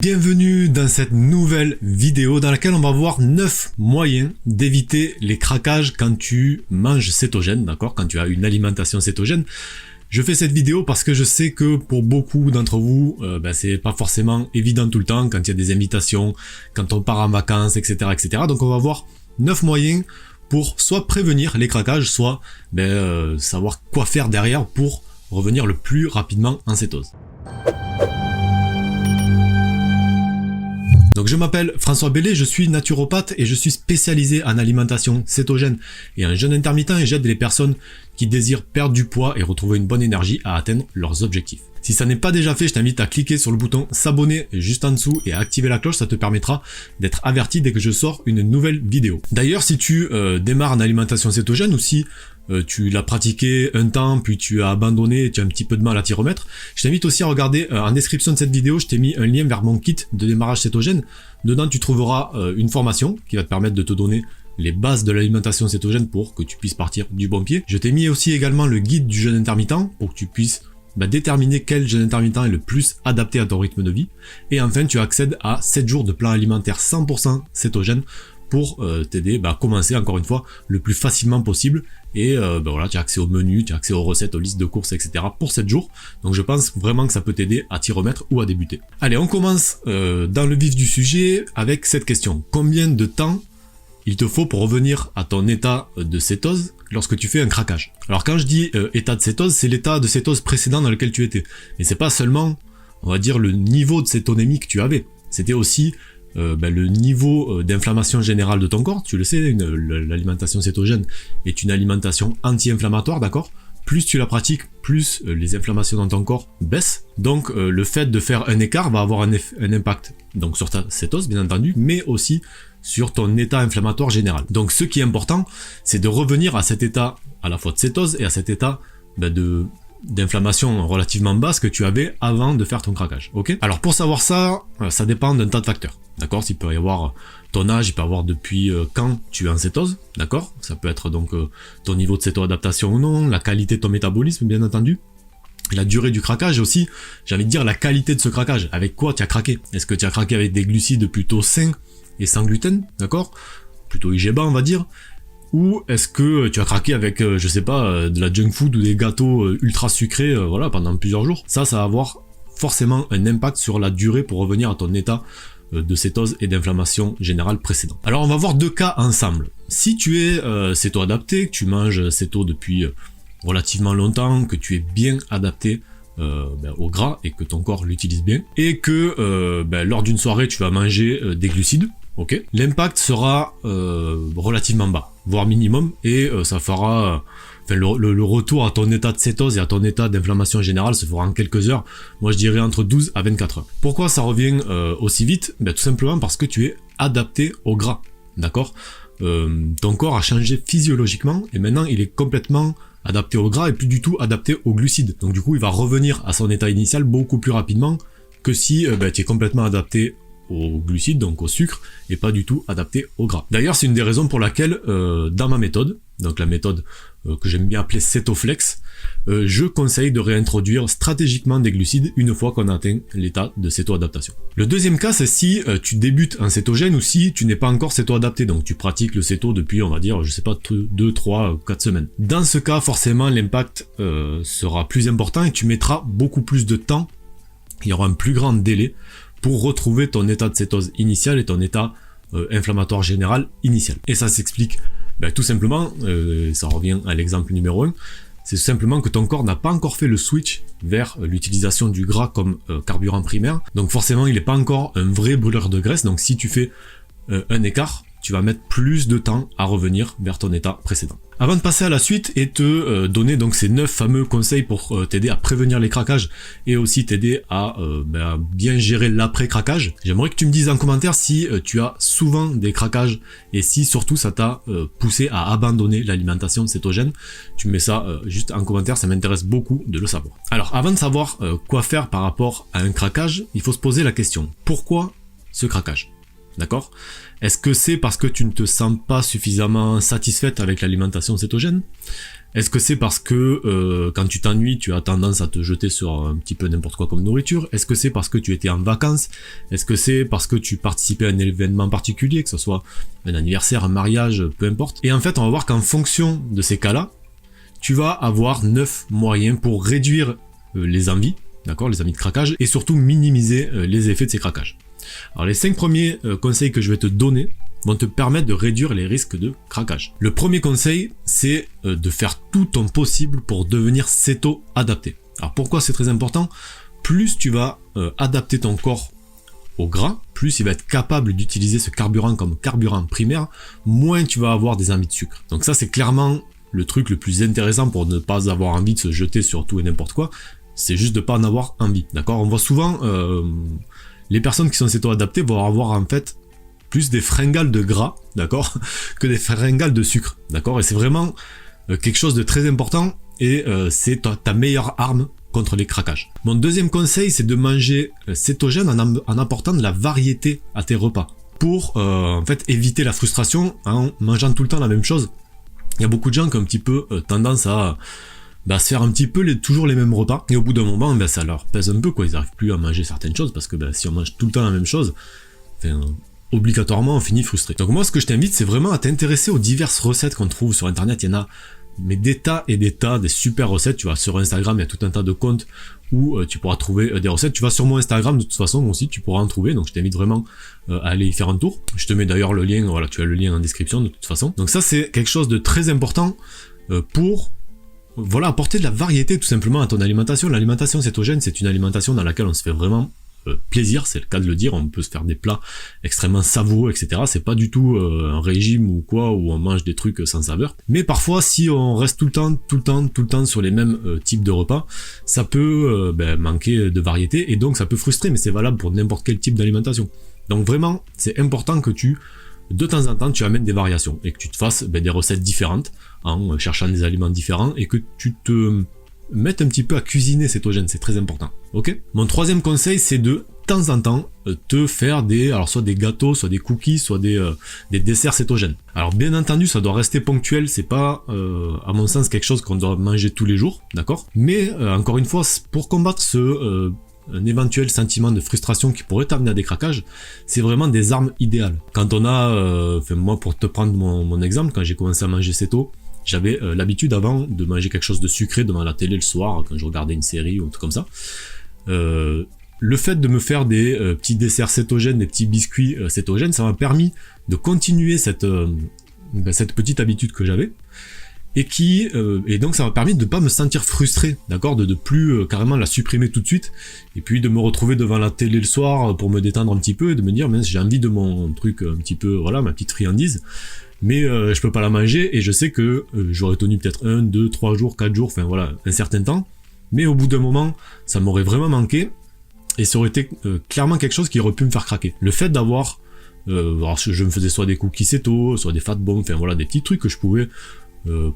Bienvenue dans cette nouvelle vidéo dans laquelle on va voir 9 moyens d'éviter les craquages quand tu manges cétogène, d'accord, quand tu as une alimentation cétogène. Je fais cette vidéo parce que je sais que pour beaucoup d'entre vous, c'est pas forcément évident tout le temps quand il y a des invitations, quand on part en vacances, etc. etc. Donc on va voir 9 moyens pour soit prévenir les craquages, soit savoir quoi faire derrière pour revenir le plus rapidement en cétose. Donc je m'appelle François Bellé, je suis naturopathe et je suis spécialisé en alimentation cétogène et en jeûne intermittent et j'aide les personnes qui désirent perdre du poids et retrouver une bonne énergie à atteindre leurs objectifs. Si ça n'est pas déjà fait, je t'invite à cliquer sur le bouton s'abonner juste en dessous et à activer la cloche, ça te permettra d'être averti dès que je sors une nouvelle vidéo. D'ailleurs, si tu démarres en alimentation cétogène ou si tu l'as pratiqué un temps, puis tu as abandonné et tu as un petit peu de mal à t'y remettre, je t'invite aussi à regarder en description de cette vidéo, je t'ai mis un lien vers mon kit de démarrage cétogène. Dedans, tu trouveras une formation qui va te permettre de te donner les bases de l'alimentation cétogène pour que tu puisses partir du bon pied. Je t'ai mis aussi également le guide du jeûne intermittent pour que tu puisses déterminer quel jeûne intermittent est le plus adapté à ton rythme de vie. Et enfin, tu accèdes à 7 jours de plan alimentaire 100% cétogène pour t'aider à commencer encore une fois le plus facilement possible. Et voilà, tu as accès aux menus, tu as accès aux recettes, aux listes de courses, etc. pour 7 jours. Donc je pense vraiment que ça peut t'aider à t'y remettre ou à débuter. Allez, on commence dans le vif du sujet avec cette question. Combien de temps il te faut pour revenir à ton état de cétose lorsque tu fais un craquage? Alors quand je dis état de cétose, c'est l'état de cétose précédent dans lequel tu étais. Mais c'est pas seulement, on va dire, le niveau de cétonémie que tu avais. C'était aussi le niveau d'inflammation générale de ton corps. Tu le sais, l'alimentation cétogène est une alimentation anti-inflammatoire, d'accord? Plus tu la pratiques, plus les inflammations dans ton corps baissent. Donc le fait de faire un écart va avoir un impact donc sur ta cétose, bien entendu, mais aussi sur ton état inflammatoire général. Donc ce qui est important, c'est de revenir à cet état à la fois de cétose et à cet état d'inflammation relativement basse que tu avais avant de faire ton craquage, ok? Alors pour savoir ça, ça dépend d'un tas de facteurs, d'accord? Il peut y avoir ton âge, il peut y avoir depuis quand tu es en cétose, d'accord? Ça peut être donc ton niveau de céto-adaptation ou non, la qualité de ton métabolisme, bien entendu, la durée du craquage aussi, j'ai envie de dire la qualité de ce craquage, avec quoi tu as craqué? Est-ce que tu as craqué avec des glucides plutôt sains et sans gluten, d'accord? Plutôt IG bas, on va dire. Ou est-ce que tu as craqué avec, je sais pas, de la junk food ou des gâteaux ultra sucrés, voilà, pendant plusieurs jours? Ça va avoir forcément un impact sur la durée pour revenir à ton état de cétose et d'inflammation générale précédent. Alors on va voir deux cas ensemble. Si tu es céto-adapté, que tu manges céto depuis relativement longtemps, que tu es bien adapté au gras et que ton corps l'utilise bien, et que lors d'une soirée tu vas manger des glucides, ok, l'impact sera relativement bas, voire minimum, et ça fera le retour à ton état de cétose et à ton état d'inflammation générale se fera en quelques heures. Moi je dirais entre 12 à 24 heures. Pourquoi ça revient aussi vite? Tout simplement parce que tu es adapté au gras, d'accord? Ton corps a changé physiologiquement et maintenant il est complètement adapté au gras et plus du tout adapté aux glucides. Donc du coup il va revenir à son état initial beaucoup plus rapidement que si tu es complètement adapté aux glucides, donc au sucre, et pas du tout adapté au gras. D'ailleurs, c'est une des raisons pour laquelle, dans ma méthode, donc la méthode que j'aime bien appeler Cétoflex, je conseille de réintroduire stratégiquement des glucides une fois qu'on a atteint l'état de céto-adaptation. Le deuxième cas, c'est si tu débutes en cétogène ou si tu n'es pas encore céto-adapté, donc tu pratiques le céto depuis, on va dire, je sais pas, 2, 3, 4 semaines. Dans ce cas, forcément, l'impact sera plus important et tu mettras beaucoup plus de temps, il y aura un plus grand délai pour retrouver ton état de cétose initial et ton état inflammatoire général initial. Et ça s'explique tout simplement, ça revient à l'exemple numéro 1, c'est tout simplement que ton corps n'a pas encore fait le switch vers l'utilisation du gras comme carburant primaire. Donc forcément, il n'est pas encore un vrai brûleur de graisse. Donc si tu fais un écart, tu vas mettre plus de temps à revenir vers ton état précédent. Avant de passer à la suite et te donner donc ces 9 fameux conseils pour t'aider à prévenir les craquages et aussi t'aider à bien gérer l'après-craquage, j'aimerais que tu me dises en commentaire si tu as souvent des craquages et si surtout ça t'a poussé à abandonner l'alimentation cétogène. Tu me mets ça juste en commentaire, ça m'intéresse beaucoup de le savoir. Alors avant de savoir quoi faire par rapport à un craquage, il faut se poser la question, pourquoi ce craquage? D'accord? Est-ce que c'est parce que tu ne te sens pas suffisamment satisfaite avec l'alimentation cétogène? Est-ce que c'est parce que quand tu t'ennuies, tu as tendance à te jeter sur un petit peu n'importe quoi comme nourriture? Est-ce que c'est parce que tu étais en vacances? Est-ce que c'est parce que tu participais à un événement particulier, que ce soit un anniversaire, un mariage, peu importe? Et en fait, on va voir qu'en fonction de ces cas-là, tu vas avoir 9 moyens pour réduire les envies, d'accord, les envies de craquage, et surtout minimiser les effets de ces craquages. Alors les 5 premiers conseils que je vais te donner vont te permettre de réduire les risques de craquage. Le premier conseil, c'est de faire tout ton possible pour devenir céto-adapté. Alors pourquoi c'est très important? Plus tu vas adapter ton corps au gras, plus il va être capable d'utiliser ce carburant comme carburant primaire, moins tu vas avoir des envies de sucre. Donc ça c'est clairement le truc le plus intéressant pour ne pas avoir envie de se jeter sur tout et n'importe quoi, c'est juste de ne pas en avoir envie, d'accord? On voit souvent les personnes qui sont céto-adaptées vont avoir en fait plus des fringales de gras, d'accord, que des fringales de sucre, d'accord? Et c'est vraiment quelque chose de très important et c'est ta meilleure arme contre les craquages. Mon deuxième conseil, c'est de manger cétogène en apportant de la variété à tes repas pour en fait éviter la frustration en mangeant tout le temps la même chose. Il y a beaucoup de gens qui ont un petit peu tendance à se faire un petit peu toujours les mêmes repas et au bout d'un moment ça leur pèse un peu quoi, ils n'arrivent plus à manger certaines choses parce que si on mange tout le temps la même chose, obligatoirement on finit frustré. Donc moi ce que je t'invite c'est vraiment à t'intéresser aux diverses recettes qu'on trouve sur internet. Il y en a mais des tas et des tas, des super recettes. Tu vas sur Instagram, il y a tout un tas de comptes où tu pourras trouver des recettes. Tu vas sur mon Instagram de toute façon aussi tu pourras en trouver, donc je t'invite vraiment à aller y faire un tour. Je te mets d'ailleurs le lien, voilà, tu as le lien en description de toute façon. Donc ça c'est quelque chose de très important pour apporter de la variété tout simplement à ton alimentation. L'alimentation cétogène c'est une alimentation dans laquelle on se fait vraiment plaisir, c'est le cas de le dire, on peut se faire des plats extrêmement savoureux, etc. C'est pas du tout un régime ou quoi, où on mange des trucs sans saveur. Mais parfois, si on reste tout le temps sur les mêmes types de repas, ça peut manquer de variété et donc ça peut frustrer, mais c'est valable pour n'importe quel type d'alimentation. Donc vraiment, c'est important que de temps en temps, tu amènes des variations et que tu te fasses des recettes différentes en cherchant des aliments différents et que tu te mettre un petit peu à cuisiner cétogène, c'est très important, ok? Mon troisième conseil, c'est de temps en temps te faire soit des gâteaux, soit des cookies, soit des desserts cétogènes. Alors bien entendu, ça doit rester ponctuel, c'est pas à mon sens quelque chose qu'on doit manger tous les jours, d'accord? Mais encore une fois, pour combattre un éventuel sentiment de frustration qui pourrait t'amener à des craquages, c'est vraiment des armes idéales. Quand on a, moi pour te prendre mon exemple, quand j'ai commencé à manger céto, j'avais l'habitude avant de manger quelque chose de sucré devant la télé le soir quand je regardais une série ou un truc comme ça. Le fait de me faire des petits desserts cétogènes, des petits biscuits cétogènes, ça m'a permis de continuer cette petite habitude que j'avais et donc ça m'a permis de ne pas me sentir frustré, d'accord, de plus carrément la supprimer tout de suite et puis de me retrouver devant la télé le soir pour me détendre un petit peu et de me dire mince, j'ai envie de mon truc un petit peu, voilà, ma petite friandise. Mais je peux pas la manger et je sais que j'aurais tenu peut-être 1, 2, 3 jours, 4 jours, enfin voilà, un certain temps. Mais au bout d'un moment, ça m'aurait vraiment manqué et ça aurait été clairement quelque chose qui aurait pu me faire craquer. Le fait d'avoir, alors je me faisais soit des cookies céto, soit des fat bombs, enfin voilà, des petits trucs que je pouvais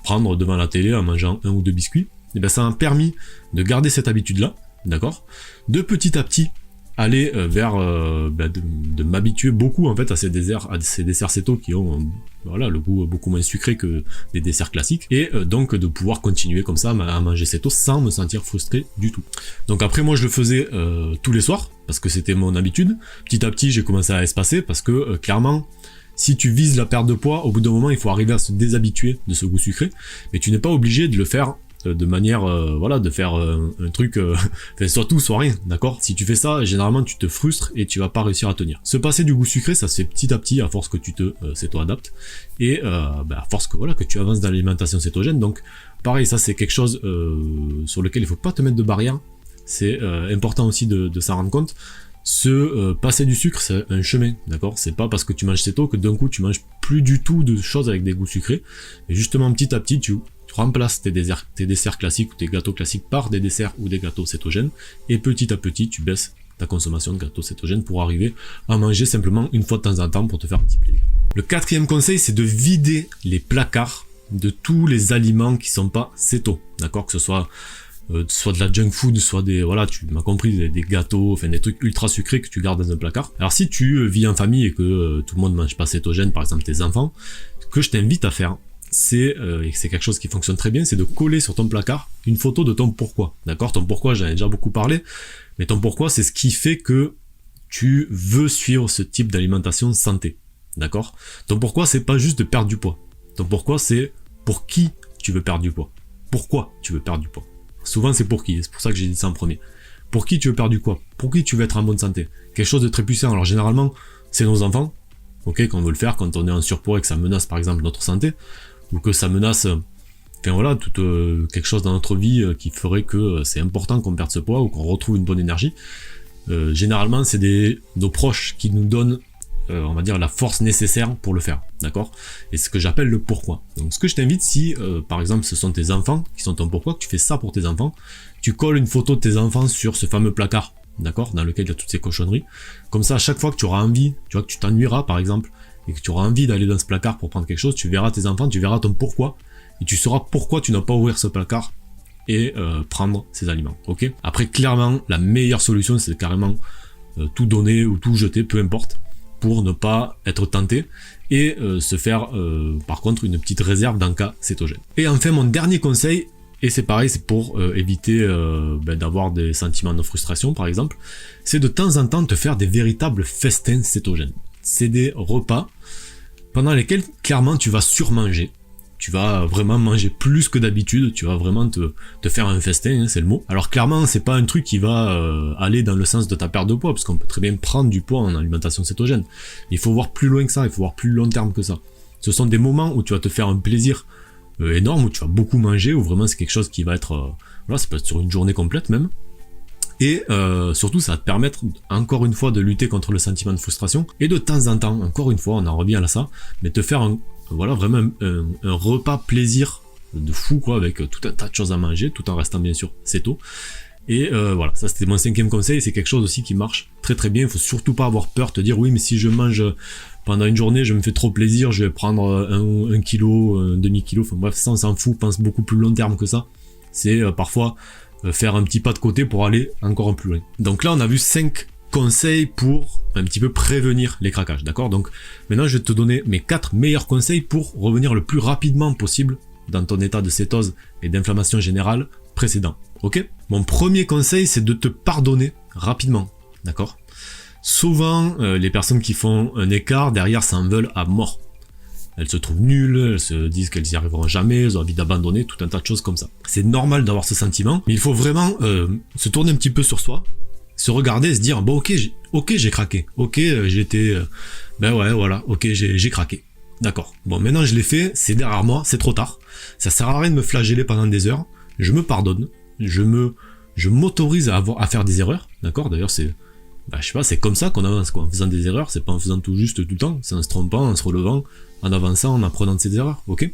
prendre devant la télé en mangeant 1 ou 2 biscuits, et ça m'a permis de garder cette habitude-là, d'accord, de petit à petit aller vers de m'habituer beaucoup en fait à ces desserts céto qui ont le goût beaucoup moins sucré que des desserts classiques et donc de pouvoir continuer comme ça à manger céto sans me sentir frustré du tout. Donc après moi je le faisais tous les soirs parce que c'était mon habitude. Petit à petit j'ai commencé à espacer parce que clairement si tu vises la perte de poids, au bout d'un moment il faut arriver à se déshabituer de ce goût sucré, mais tu n'es pas obligé de le faire de manière de faire un truc soit tout soit rien, d'accord? Si tu fais ça, généralement tu te frustres et tu vas pas réussir à tenir. Se passer du goût sucré, ça se fait petit à petit à force que tu te céto-adaptes et à force que tu avances dans l'alimentation cétogène. Donc pareil, ça c'est quelque chose sur lequel il faut pas te mettre de barrière. C'est important aussi de s'en rendre compte. Passer du sucre, c'est un chemin, d'accord? C'est pas parce que tu manges céto que d'un coup tu manges plus du tout de choses avec des goûts sucrés. Et justement petit à petit tu remplaces tes desserts classiques ou tes gâteaux classiques par des desserts ou des gâteaux cétogènes et petit à petit tu baisses ta consommation de gâteaux cétogènes pour arriver à manger simplement une fois de temps en temps pour te faire un petit plaisir. Le quatrième conseil, c'est de vider les placards de tous les aliments qui sont pas céto, d'accord? Que ce soit de la junk food, soit tu m'as compris, des gâteaux, enfin des trucs ultra sucrés que tu gardes dans un placard. Alors si tu vis en famille et que tout le monde mange pas cétogène, par exemple tes enfants, ce que je t'invite à faire, et c'est quelque chose qui fonctionne très bien, c'est de coller sur ton placard une photo de ton pourquoi. D'accord? Ton pourquoi, j'en ai déjà beaucoup parlé, mais ton pourquoi, c'est ce qui fait que tu veux suivre ce type d'alimentation santé. D'accord? Ton pourquoi, c'est pas juste de perdre du poids. Ton pourquoi, c'est pour qui tu veux perdre du poids. Pourquoi tu veux perdre du poids. Souvent, c'est pour qui, c'est pour ça que j'ai dit ça en premier. Pour qui tu veux perdre du poids? Pour qui tu veux être en bonne santé? Quelque chose de très puissant. Alors généralement, c'est nos enfants, ok, qu'on veut le faire quand on est en surpoids et que ça menace par exemple notre santé, ou que ça menace, enfin voilà, quelque chose dans notre vie qui ferait que c'est important qu'on perde ce poids ou qu'on retrouve une bonne énergie. Généralement, c'est nos proches qui nous donnent, on va dire, la force nécessaire pour le faire, d'accord? Et c'est ce que j'appelle le pourquoi. Donc ce que je t'invite, si par exemple ce sont tes enfants qui sont ton pourquoi, que tu fais ça pour tes enfants, tu colles une photo de tes enfants sur ce fameux placard, d'accord, dans lequel il y a toutes ces cochonneries. Comme ça, à chaque fois que tu auras envie, tu vois, que tu t'ennuieras par exemple, et que tu auras envie d'aller dans ce placard pour prendre quelque chose, tu verras tes enfants, tu verras ton pourquoi, et tu sauras pourquoi tu n'as pas ouvert ce placard et prendre ces aliments, ok? Après, clairement, la meilleure solution, c'est carrément tout donner ou tout jeter, peu importe, pour ne pas être tenté, et se faire, par contre, une petite réserve dans le cas cétogène. Et enfin, mon dernier conseil, et c'est pareil, c'est pour éviter d'avoir des sentiments de frustration, par exemple, c'est de temps en temps te faire des véritables festins cétogènes. C'est des repas pendant lesquels, clairement, tu vas surmanger. Tu vas vraiment manger plus que d'habitude, tu vas vraiment te faire un festin, hein, c'est le mot. Alors clairement, c'est pas un truc qui va aller dans le sens de ta perte de poids, parce qu'on peut très bien prendre du poids en alimentation cétogène. Il faut voir plus loin que ça, il faut voir plus long terme que ça. Ce sont des moments où tu vas te faire un plaisir énorme, où tu vas beaucoup manger, où vraiment c'est quelque chose qui va être, voilà, ça peut être sur une journée complète même. Et surtout, ça va te permettre, encore une fois, de lutter contre le sentiment de frustration. Et de temps en temps, encore une fois, on en revient à ça, mais te faire voilà, vraiment un repas plaisir de fou, quoi, avec tout un tas de choses à manger, tout en restant bien sûr céto. Et voilà, ça c'était mon 5e conseil, c'est quelque chose aussi qui marche très très bien. Il faut surtout pas avoir peur, te dire oui, mais si je mange pendant une journée, je me fais trop plaisir, je vais prendre un kilo, un demi-kilo, enfin bref, ça on s'en fout, pense beaucoup plus long terme que ça. C'est parfois faire un petit pas de côté pour aller encore plus loin. Donc là, on a vu 5 conseils pour un petit peu prévenir les craquages, d'accord? Donc maintenant, je vais te donner mes 4 meilleurs conseils pour revenir le plus rapidement possible dans ton état de cétose et d'inflammation générale précédent, ok? Mon premier conseil, c'est de te pardonner rapidement, d'accord? Souvent, les personnes qui font un écart, derrière, s'en veulent à mort. Elles se trouvent nulles, elles se disent qu'elles y arriveront jamais, elles ont envie d'abandonner, tout un tas de choses comme ça. C'est normal d'avoir ce sentiment, mais il faut vraiment se tourner un petit peu sur soi, se regarder et se dire, bon ok, j'ai craqué, ok, j'étais, ben ouais, voilà, ok, j'ai craqué. D'accord, bon maintenant je l'ai fait, c'est derrière moi, c'est trop tard, ça sert à rien de me flageller pendant des heures, je me pardonne, je m'autorise à faire des erreurs, d'accord, d'ailleurs c'est, je sais pas, c'est comme ça qu'on avance, quoi, en faisant des erreurs, c'est pas en faisant tout juste tout le temps, c'est en se trompant, en se relevant, en avançant, en apprenant de ses erreurs, ok?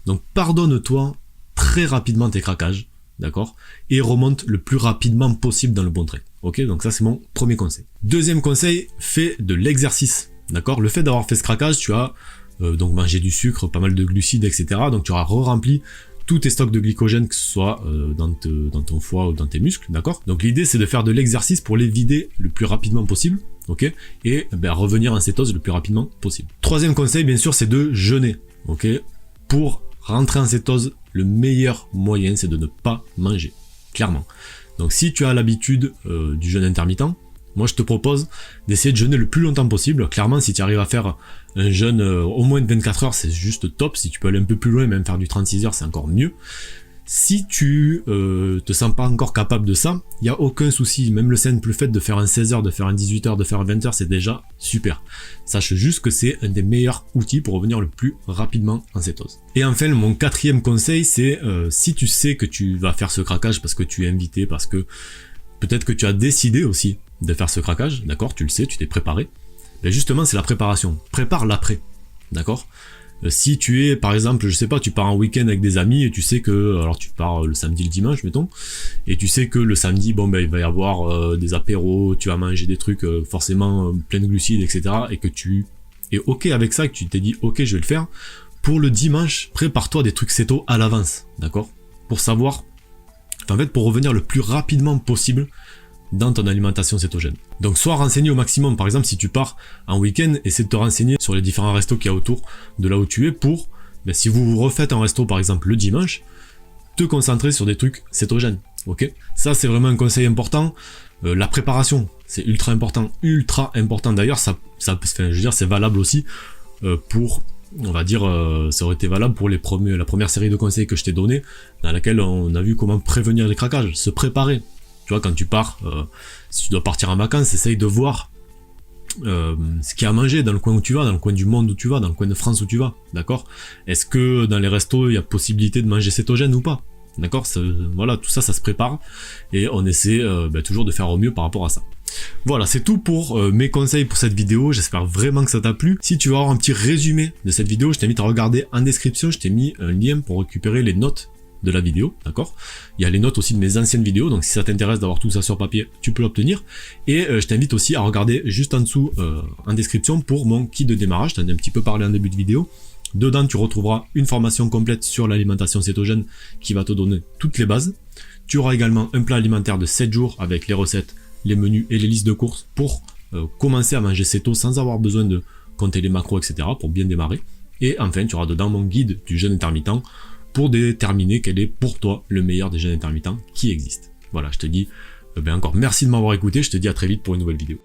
Donc pardonne-toi très rapidement tes craquages, d'accord? Et remonte le plus rapidement possible dans le bon trait, ok? Donc ça c'est mon premier conseil. Deuxième conseil, fais de l'exercice, d'accord? Le fait d'avoir fait ce craquage, tu as donc mangé du sucre, pas mal de glucides, etc. Donc tu auras re-rempli tous tes stocks de glycogène, que ce soit dans ton foie ou dans tes muscles, d'accord? Donc l'idée c'est de faire de l'exercice pour les vider le plus rapidement possible, ok? Et revenir en cétose le plus rapidement possible. Troisième conseil, bien sûr, c'est de jeûner, ok? Pour rentrer en cétose, le meilleur moyen c'est de ne pas manger, clairement. Donc si tu as l'habitude du jeûne intermittent, moi je te propose d'essayer de jeûner le plus longtemps possible. Clairement, si tu arrives à faire un jeûne au moins de 24 heures, c'est juste top. Si tu peux aller un peu plus loin, même faire du 36 heures, c'est encore mieux. Si tu te sens pas encore capable de ça, il n'y a aucun souci. Même le simple fait de faire un 16 heures, de faire un 18 heures, de faire un 20 heures, c'est déjà super. Sache juste que c'est un des meilleurs outils pour revenir le plus rapidement en cétose. Et enfin, mon 4e conseil, c'est si tu sais que tu vas faire ce craquage parce que tu es invité, parce que peut-être que tu as décidé aussi de faire ce craquage, d'accord, tu le sais, tu t'es préparé, mais justement c'est la préparation, prépare l'après, d'accord. Si tu es, par exemple, je sais pas, tu pars en week-end avec des amis et tu sais que, alors tu pars le samedi, le dimanche, mettons, et tu sais que le samedi, bon il va y avoir des apéros, tu vas manger des trucs forcément plein de glucides, etc., et que tu es ok avec ça, que tu t'es dit ok je vais le faire, pour le dimanche, prépare-toi des trucs céto à l'avance, d'accord, pour savoir, en fait, pour revenir le plus rapidement possible dans ton alimentation cétogène. Donc sois renseigné au maximum, par exemple si tu pars en week-end, essaie de te renseigner sur les différents restos qu'il y a autour de là où tu es pour ben, si vous vous refaites un resto par exemple le dimanche, te concentrer sur des trucs cétogènes, ok? Ça c'est vraiment un conseil important. La préparation, c'est ultra important d'ailleurs, je veux dire, c'est valable aussi pour, on va dire, ça aurait été valable pour la première série de conseils que je t'ai donné, dans laquelle on a vu comment prévenir les craquages, se préparer. Tu vois, quand tu pars, si tu dois partir en vacances, essaye de voir ce qu'il y a à manger dans le coin où tu vas, dans le coin du monde où tu vas, dans le coin de France où tu vas, d'accord? Est-ce que dans les restos, il y a possibilité de manger cétogène ou pas? D'accord, voilà, tout ça, ça se prépare et on essaie toujours de faire au mieux par rapport à ça. Voilà, c'est tout pour mes conseils pour cette vidéo, j'espère vraiment que ça t'a plu. Si tu veux avoir un petit résumé de cette vidéo, je t'invite à regarder en description, je t'ai mis un lien pour récupérer les notes de la vidéo, d'accord? Il y a les notes aussi de mes anciennes vidéos, donc si ça t'intéresse d'avoir tout ça sur papier, tu peux l'obtenir. Et je t'invite aussi à regarder juste en dessous, en description, pour mon kit de démarrage, je t'en ai un petit peu parlé en début de vidéo. Dedans, tu retrouveras une formation complète sur l'alimentation cétogène qui va te donner toutes les bases. Tu auras également un plat alimentaire de 7 jours avec les recettes, les menus et les listes de courses pour commencer à manger céto sans avoir besoin de compter les macros, etc. pour bien démarrer. Et enfin, tu auras dedans mon guide du jeûne intermittent pour déterminer quel est pour toi le meilleur des jeûnes intermittents qui existent. Voilà, je te dis encore merci de m'avoir écouté, je te dis à très vite pour une nouvelle vidéo.